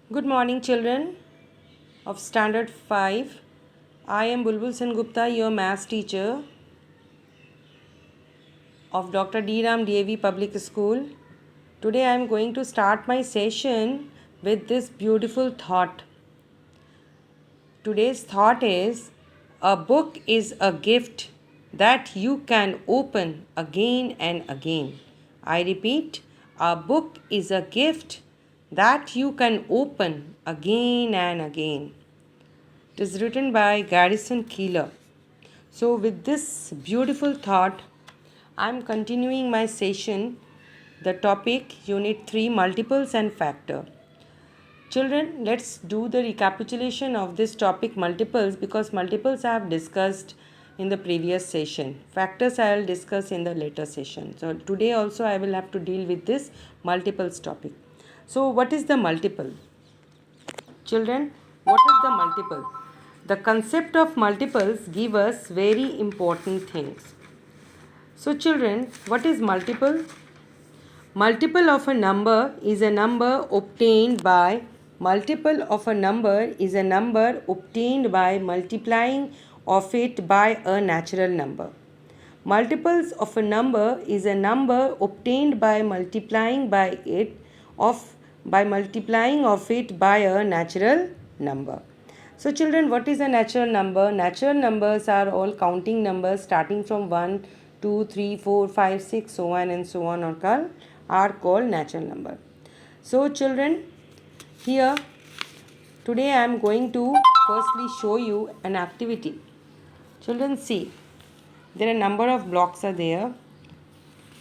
Good morning, children of Standard 5. I am Bulbul Sen Gupta, your maths teacher of Dr. D. Ram DAV Public School. Today I am going to start my session with this beautiful thought. Today's thought is a book is a gift that you can open again and again. I repeat, a book is a gift that you can open again and again. It is written by Garrison Keillor. So, with this beautiful thought, I am continuing my session. The topic Unit 3 Multiples and Factor. Children, let's do the recapitulation of this topic multiples because multiples I have discussed in the previous session. Factors I will discuss in the later session. So, today also I will have to deal with this multiples topic. So, what is the multiple? Children, what is the multiple? The concept of multiples give us very important things. So children, what is multiple? Multiple of a number is a number obtained by multiplying of it by a natural number. Multiples of a number is a number obtained by multiplying of it by a natural number. So children, what is a natural number? Natural numbers are all counting numbers starting from 1, 2, 3, 4, 5, 6, so on and so on are called natural number. So children, here today I am going to firstly show you an activity. Children, see, there are a number of blocks are there.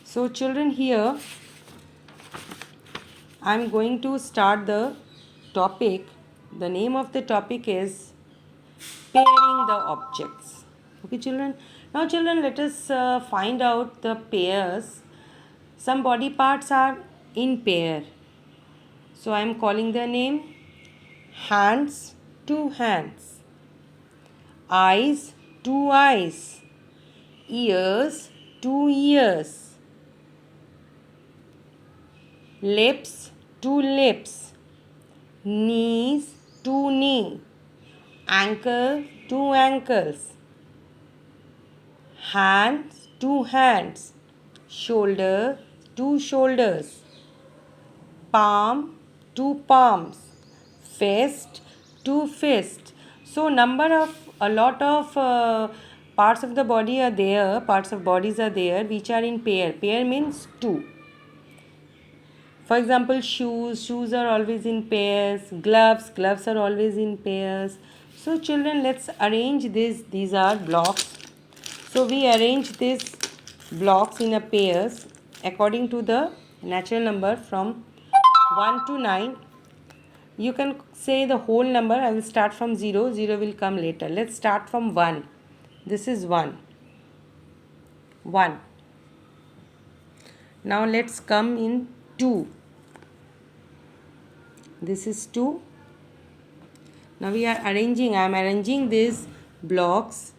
So children, here I am going to start the topic. The name of the topic is pairing the objects. Okay children. Now children, let us find out the pairs. Some body parts are in pair. So I am calling the name hands, two hands, eyes, two eyes, ears, two ears, lips, two lips, knees, two knee, ankle, two ankles, hands, two hands, shoulder, two shoulders, palm, two palms, fist, two fists. So a lot of parts of the body are there, parts of bodies are there which are in pair. Pair means two. For example, shoes are always in pairs, gloves are always in pairs. So children, let's arrange this. These are blocks. So we arrange these blocks in a pairs according to the natural number from 1 to 9. You can say the whole number. I will start from 0. 0 will come later. Let's start from 1. This is 1. 1. Now let's come in 2. This is 2. Now I am arranging these blocks.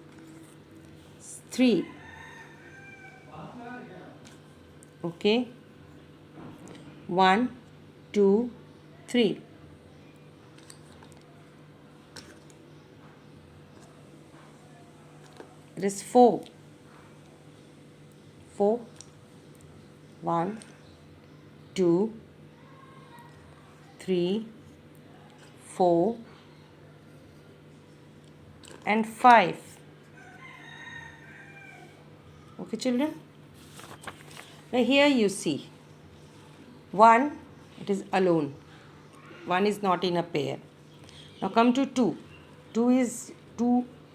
3. Okay. 1, 2, 3. It is 4. 4. 1, 2, 3, 4, and 5. Okay, children? Now here you see 1, it is alone. 1 is not in a pair. Now come to 2. 2 is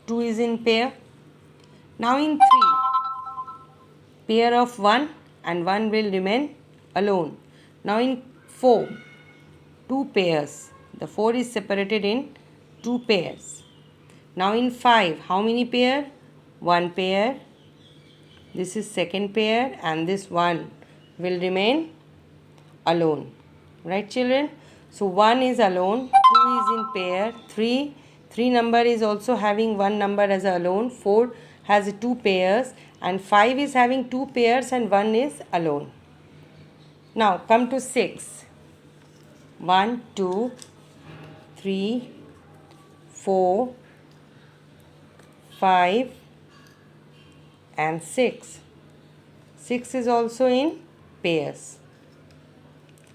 in pair. Now in 3, pair of 1 and 1 will remain alone. Now in 4, 2 pairs. The 4 is separated in 2 pairs. Now in 5, how many pair? 1 pair. This is second pair and this 1 will remain alone. Right children? So 1 is alone, 2 is in pair, 3 number is also having 1 number as alone, 4 has 2 pairs and 5 is having 2 pairs and 1 is alone. Now come to 6. 1, 2, 3, 4, 5 and 6. 6 is also in pairs.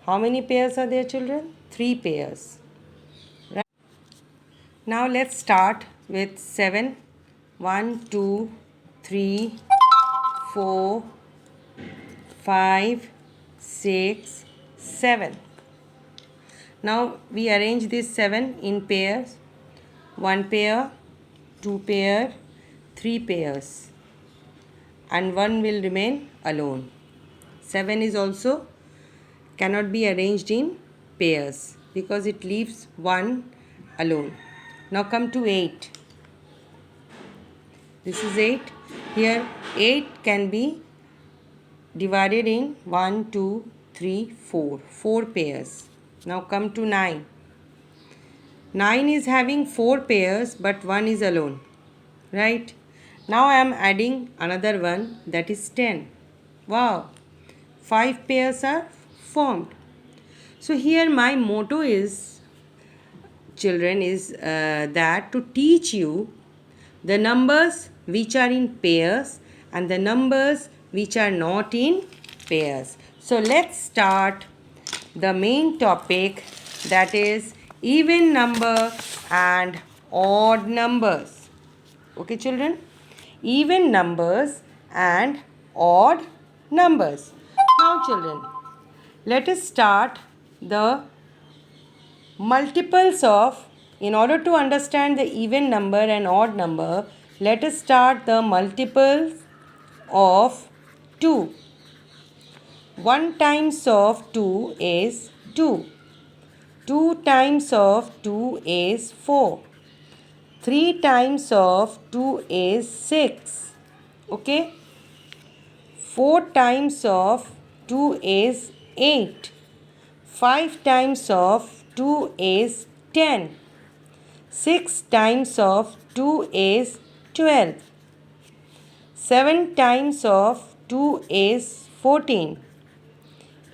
How many pairs are there, children? 3 pairs. Right? Now let's start with 7. 1, 2, 3, 4, 5, 6, 7. Now we arrange this 7 in pairs. 1 pair, 2 pair, 3 pairs, and 1 will remain alone. 7 is also cannot be arranged in pairs because it leaves 1 alone. Now come to 8. This is 8. Here 8 can be divided in 1, 2, 3, 4. 4 pairs. Now come to 9. 9 is having 4 pairs but 1 is alone. Right? Now I am adding another one, that is 10. Wow! 5 pairs are formed. So here my motto is, children, is that to teach you the numbers which are in pairs and the numbers which are not in pairs. So let's start the main topic, that is even number and odd numbers. Okay, children? Even numbers and odd numbers. Now, children, let us start the multiples of, in order to understand the even number and odd number, let us start the multiples of 2. 1 times of 2 is 2. 2 times of 2 is 4. 3 times of 2 is 6. Okay? 4 times of 2 is 8. 5 times of 2 is 10. 6 times of 2 is 12. 7 times of 2 is 14.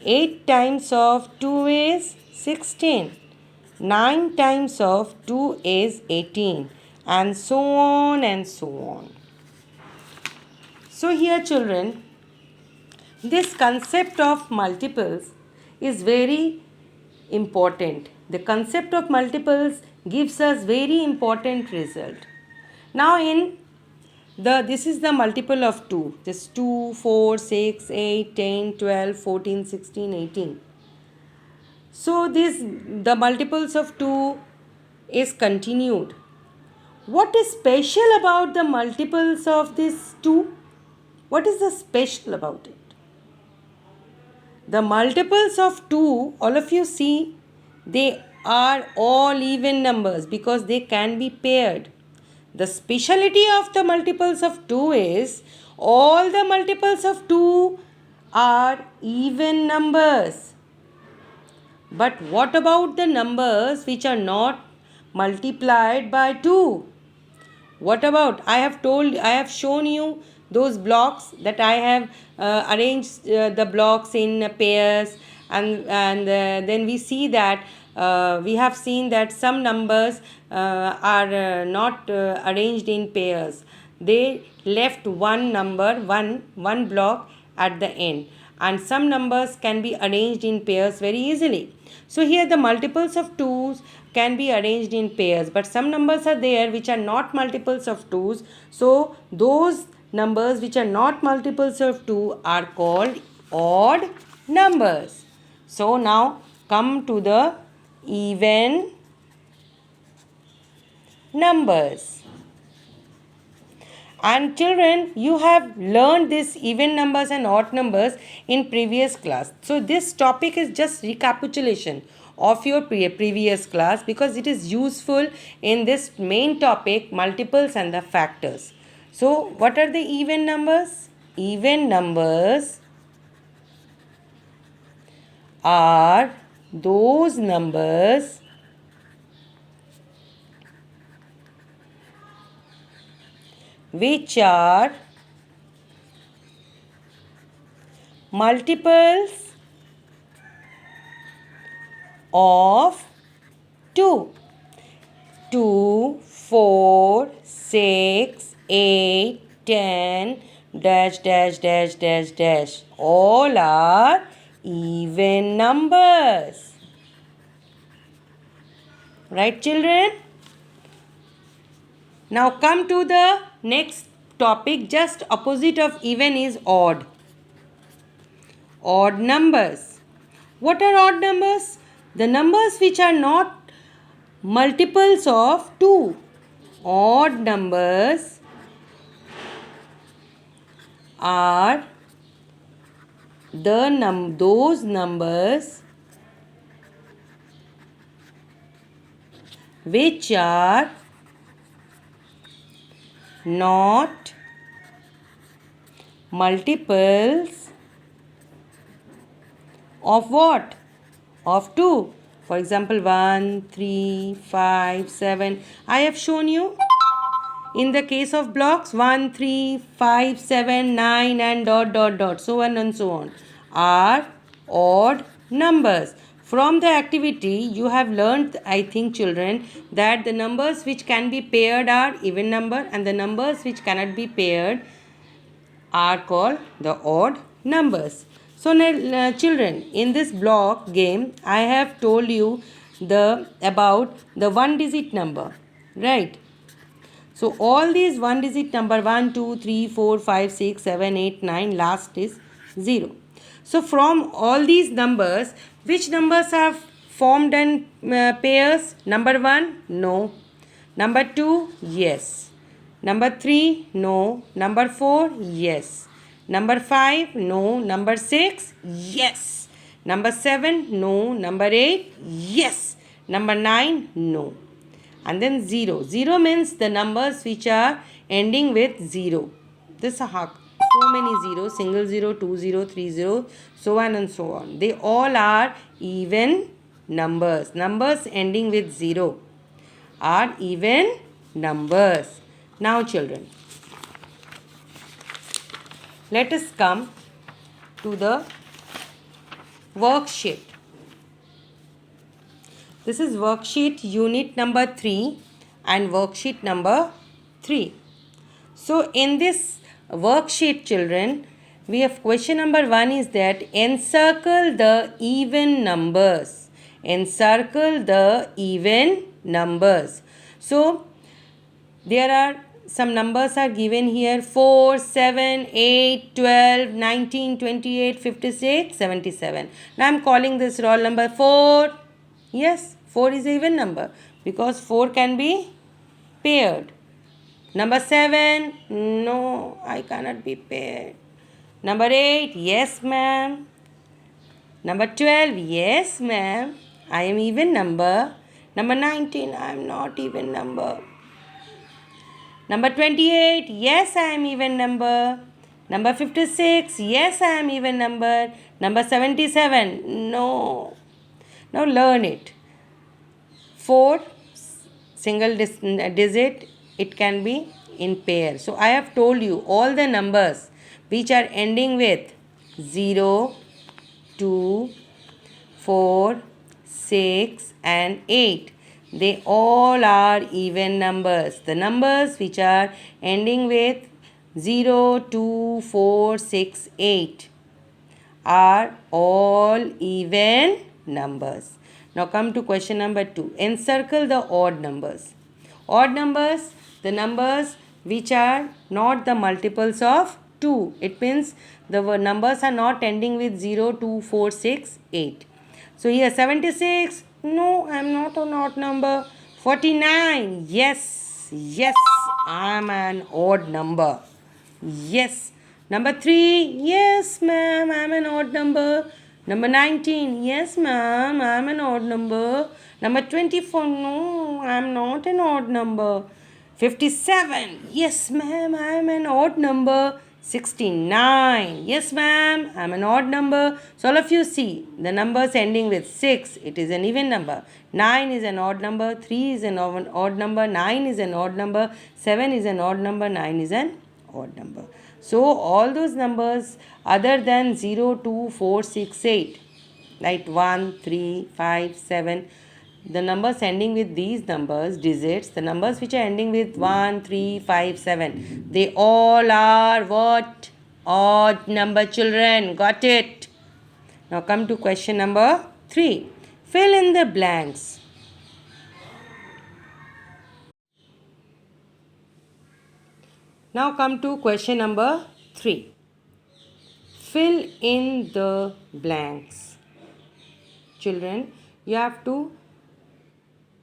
8 times of 2 is 16. 9 times of 2 is 18. And so on and so on. So here, children, this concept of multiples is very important. The concept of multiples gives us very important result. Now this is the multiple of 2. This 2, 4, 6, 8, 10, 12, 14, 16, 18. So the multiples of 2 is continued. What is special about the multiples of this 2? What is the special about it? The multiples of 2, all of you see, they are all even numbers because they can be paired. The speciality of the multiples of 2 is all the multiples of 2 are even numbers. But what about the numbers which are not multiplied by 2? What about? I have shown you those blocks that I have arranged the blocks in pairs, and then we see that we have seen that some numbers are not arranged in pairs. They left one number, one block at the end, and some numbers can be arranged in pairs very easily. So here the multiples of 2's can be arranged in pairs, but some numbers are there which are not multiples of 2's. So those numbers which are not multiples of 2 are called odd numbers. So now come to the even numbers. And children, you have learned this even numbers and odd numbers in previous class. So this topic is just recapitulation of your previous class because it is useful in this main topic, multiples and the factors. So what are the even numbers? Even numbers are those numbers which are multiples of 2. 2, 4, 6, 8, 10, dash, dash, dash, dash, dash. All are even numbers. Right, children? Now come to the next topic. Just opposite of even is odd. Odd numbers. What are odd numbers? The numbers which are not multiples of 2. Odd numbers are those numbers which are not multiples of what? Of 2. For example, 1, 3, 5, 7. I have shown you. In the case of blocks, 1, 3, 5, 7, 9 and dot dot dot, so on and so on, are odd numbers. From the activity, you have learned, I think, children, that the numbers which can be paired are even number and the numbers which cannot be paired are called the odd numbers. So now, children, in this block game, I have told you about the one digit number, right? So all these one digit number 1, 2, 3, 4, 5, 6, 7, 8, 9, last is 0. So from all these numbers, which numbers are formed in pairs? Number 1, no. Number 2, yes. Number 3, no. Number 4, yes. Number 5, no. Number 6, yes. Number 7, no. Number 8, yes. Number 9, no. And then 0. 0 means the numbers which are ending with 0. This are so many zeros, single 0, 2 0, 3 0, so on and so on. They all are even numbers. Numbers ending with 0 are even numbers. Now children, let us come to the worksheet. This is worksheet unit number 3 and worksheet number 3. So in this worksheet, children, we have question number 1 is that encircle the even numbers. Encircle the even numbers. So there are some numbers are given here: 4, 7, 8, 12, 19, 28, 56, 77. Now I am calling this roll number 4. Yes, 4 is an even number because 4 can be paired. Number 7, no, I cannot be paired. Number 8, yes ma'am. Number 12, yes ma'am, I am even number. Number 19, I am not even number. Number 28, yes I am even number. Number 56, yes I am even number. Number 77, no. Now learn it. 4 single digit, it can be in pair. So I have told you all the numbers which are ending with 0, 2, 4, 6 and 8. They all are even numbers. The numbers which are ending with 0, 2, 4, 6, 8 are all even numbers. Now come to question number 2. Encircle the odd numbers. Odd numbers, the numbers which are not the multiples of 2. It means the numbers are not ending with 0, 2, 4, 6, 8. So here 76, no, I am not an odd number. 49, yes, yes, I am an odd number. Yes. Number 3, yes ma'am, I am an odd number. Number 19, yes ma'am, I am an odd number. Number 24, no, I am not an odd number. 57, yes ma'am, I am an odd number. 69, yes ma'am, I am an odd number. So all of you see the numbers ending with 6, it is an even number. 9 is an odd number, 3 is an odd number, 9 is an odd number, 7 is an odd number, 9 is an odd number. So all those numbers other than 0, 2, 4, 6, 8, like 1, 3, 5, 7, the numbers ending with these numbers, digits, the numbers which are ending with 1, 3, 5, 7, they all are what? Odd number, children. Got it? Now come to question number 3. Fill in the blanks. Now come to question number 3. Fill in the blanks. Children, you have to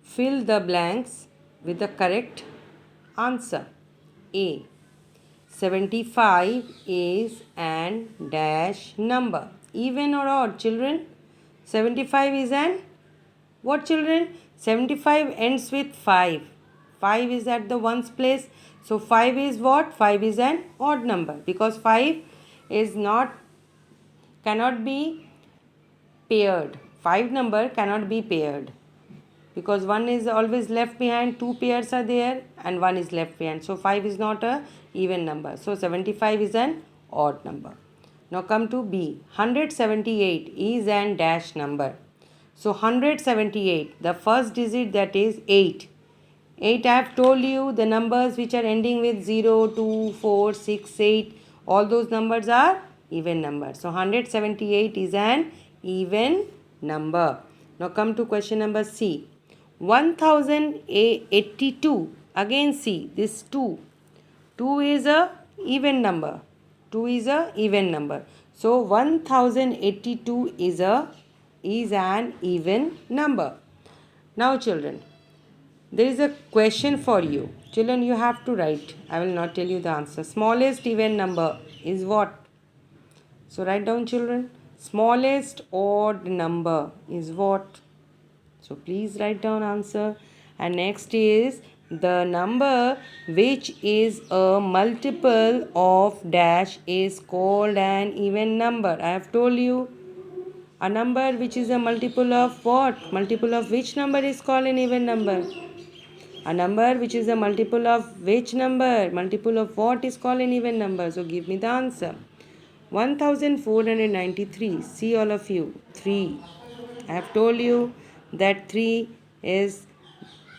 fill the blanks with the correct answer. A. 75 is an dash number. Even or odd, children? 75 is an what, children? 75 ends with 5. 5 is at the ones place. So 5 is what? 5 is an odd number because 5 is not, cannot be paired. 5 number cannot be paired because 1 is always left behind, 2 pairs are there and 1 is left behind. So 5 is not a even number. So 75 is an odd number. Now come to B. 178 is an dash number. So 178, the first digit, that is 8. 8, I have told you the numbers which are ending with 0, 2, 4, 6, 8, all those numbers are even numbers. So 178 is an even number. Now come to question number C. 1082, again see this 2. 2 is a even number. 2 is a even number. So 1082 is an even number. Now children, there is a question for you. Children, you have to write. I will not tell you the answer. Smallest even number is what? So write down, children. Smallest odd number is what? So please write down answer. And next is the number which is a multiple of dash is called an even number. I have told you. A number which is a multiple of what? Multiple of which number is called an even number? A number which is a multiple of which number? Multiple of what is called an even number? So give me the answer. 1493. See all of you. 3. I have told you that 3 is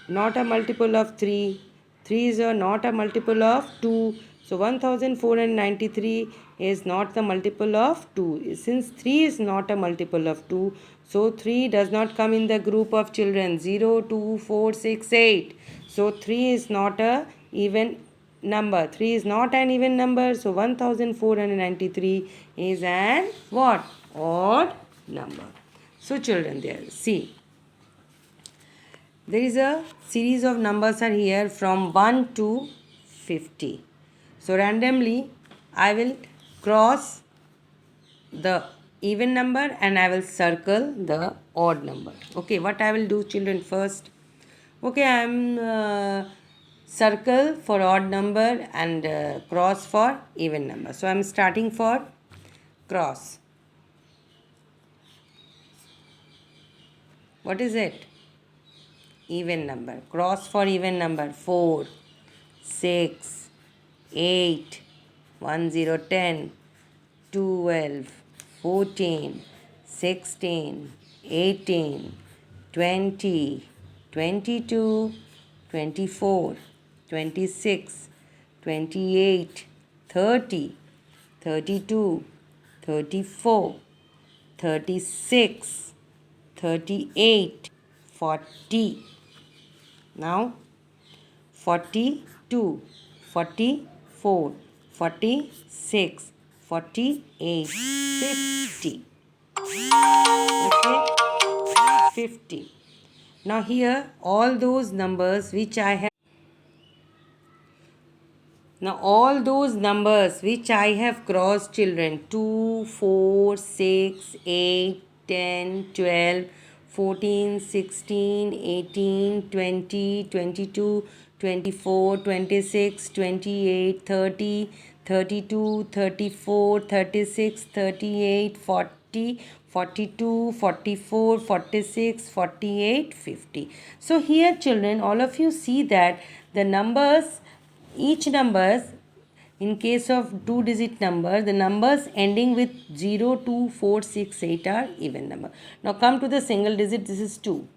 not a multiple of 3. 3 is not a multiple of 2. So 1493 is not the multiple of 2. Since 3 is not a multiple of 2, so 3 does not come in the group of children 0, 2, 4, 6, 8. So 3 is not a even number. 3 is not an even number. So 1493 is an what? Odd number. So children, there, see. There is a series of numbers are here from 1 to 50. So randomly I will cross the even number and I will circle the odd number. Okay, what I will do, children, first? Okay, I am circle for odd number and cross for even number. So I am starting for cross. What is it? Even number. Cross for even number. 4, 6, 8, 1, 0, 10, 12, 14, 16, 18, 20, 22, 24, 26, 28, 30, 32, 34, 36, 38, 40. Now 42, 44, 46, 48, 50. Okay, 50. Now here all those numbers which I have crossed, children, 2, 4, 6, 8, 10, 12, 14, 16, 18, 20, 22, 24, 26, 28, 30, 32, 34, 36, 38, 40, 42, 44, 46, 48, 50. So here, children, all of you see that the numbers, each numbers, in case of 2-digit number, the numbers ending with 0, 2, 4, 6, 8 are even number. Now come to the single digit. This is 2.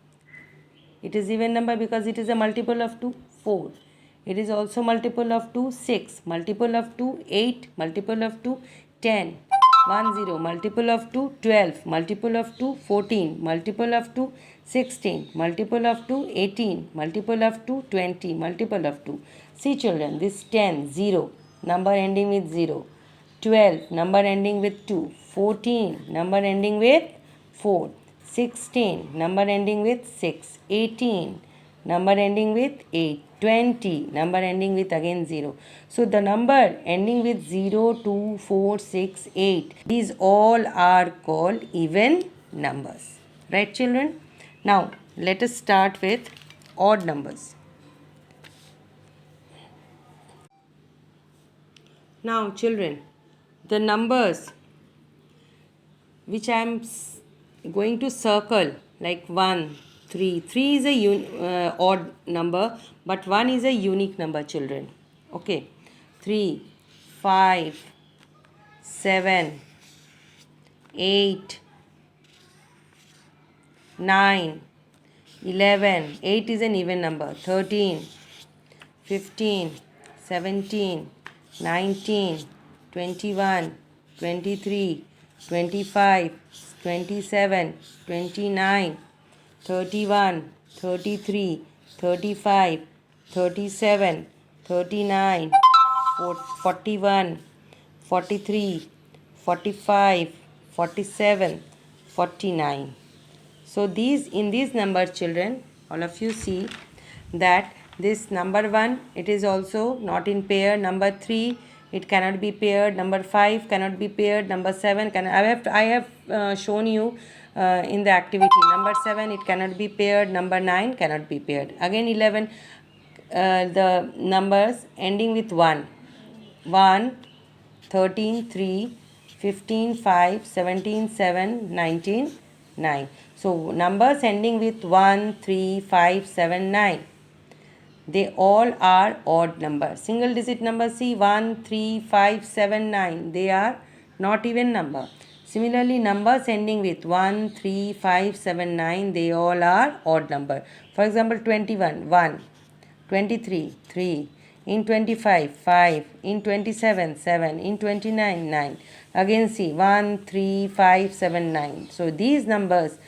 It is even number because it is a multiple of 2, 4. It is also multiple of 2, 6. Multiple of 2, 8. Multiple of 2, 10. 1, 0. Multiple of 2, 12. Multiple of 2, 14. Multiple of 2, 16. Multiple of 2, 18. Multiple of 2, 20. Multiple of 2. See children, this 10, 0. Number ending with 0. 12, number ending with 2. 14, number ending with 4. 16, number ending with 6. 18, number ending with 8. 20, number ending with again 0. So the number ending with 0, 2, 4, 6, 8, these all are called even numbers. Right children? Now let us start with odd numbers. Now children, the numbers which I am going to circle like 1, 3. 3 is a odd number, but 1 is a unique number children. Okay. 3, 5, 7, 8, 9, 11. 8 is an even number. 13, 15, 17, 19, 21, 23, 25, 27, 29, 31, 33, 35, 37, 39, 41, 43, 45, 47, 49. So in these numbers children, all of you see that this number 1, it is also not in pair. Number 3, it cannot be paired. Number 5 cannot be paired. Number 7 can. I have shown you in the activity. Number 7, it cannot be paired. Number 9 cannot be paired. Again 11, the numbers ending with 1. 1, 13, 3, 15, 5, 17, 7, 19, 9. So numbers ending with 1, 3, 5, 7, 9. They all are odd numbers. Single digit numbers, see 1, 3, 5, 7, 9. They are not even number. Similarly, numbers ending with 1, 3, 5, 7, 9. They all are odd number. For example, 21, 1. 23, 3. In 25, 5. In 27, 7. In 29, 9. Again see 1, 3, 5, 7, 9. So these numbers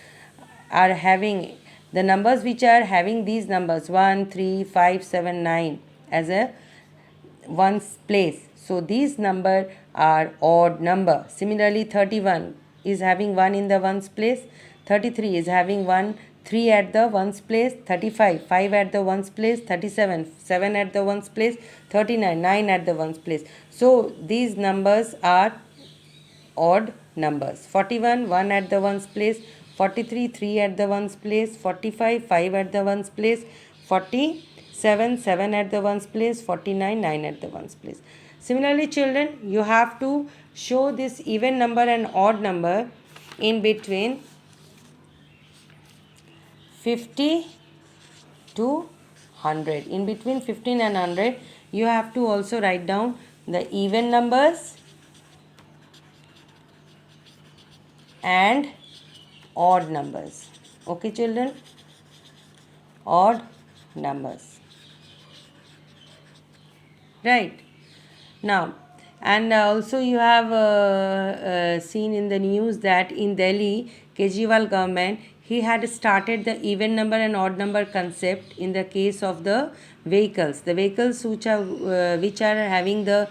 are having, the numbers which are having these numbers 1, 3, 5, 7, 9 as a ones place. So these number are odd number. Similarly 31 is having 1 in the ones place. 33 is having 1, 3 at the ones place. 35, 5 at the ones place. 37, 7 at the ones place. 39, 9 at the ones place. So these numbers are odd numbers. 41, 1 at the ones place. 43, 3 at the ones place. 45, 5 at the ones place. 47, 7 at the ones place. 49, 9 at the ones place. Similarly children, you have to show this even number and odd number in between 50 to 100. In between 15 and 100, you have to also write down the even numbers and odd numbers. Okay children? Odd numbers. Right. Now, and also you have seen in the news that in Delhi, Kejriwal government, he had started the even number and odd number concept in the case of the vehicles. The vehicles which are having the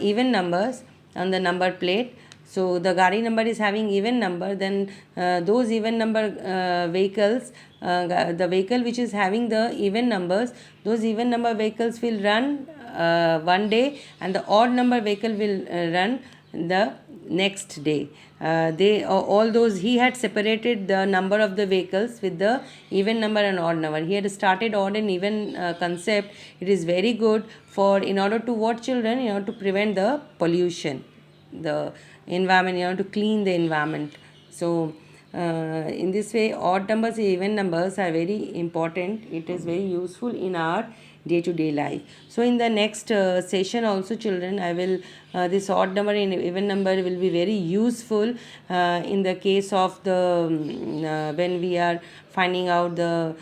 even numbers on the number plate. So the gari number is having even number, then those even number vehicles, the vehicle which is having the even numbers, those even number vehicles will run one day, and the odd number vehicle will run the next day. They all those, he had separated the number of the vehicles with the even number and odd number. He had started odd and even concept. It is very good for, in order to what children, in order to prevent the pollution, the environment, in order to clean the environment. So in this way, odd numbers and even numbers are very important. It is very useful in our day-to-day life. So in the next session also, children, I will this odd number and even number will be very useful in the case of the when we are finding out the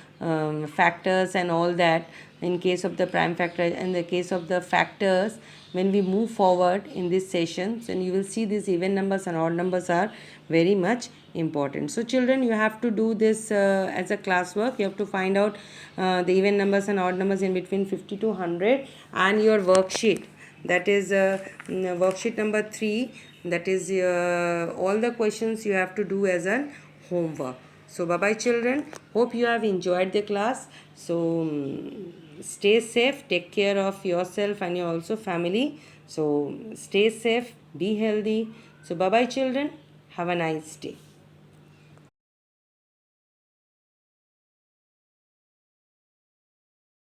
factors and all that, in case of the prime factor, in the case of the factors. When we move forward in this sessions, and you will see these even numbers and odd numbers are very much important. So children, you have to do this as a classwork. You have to find out the even numbers and odd numbers in between 50 to 100, and your worksheet, that is worksheet number 3, that is all the questions you have to do as a homework. So bye bye children, hope you have enjoyed the class. So stay safe, take care of yourself and your also family. So stay safe, be healthy. So bye bye children, have a nice day.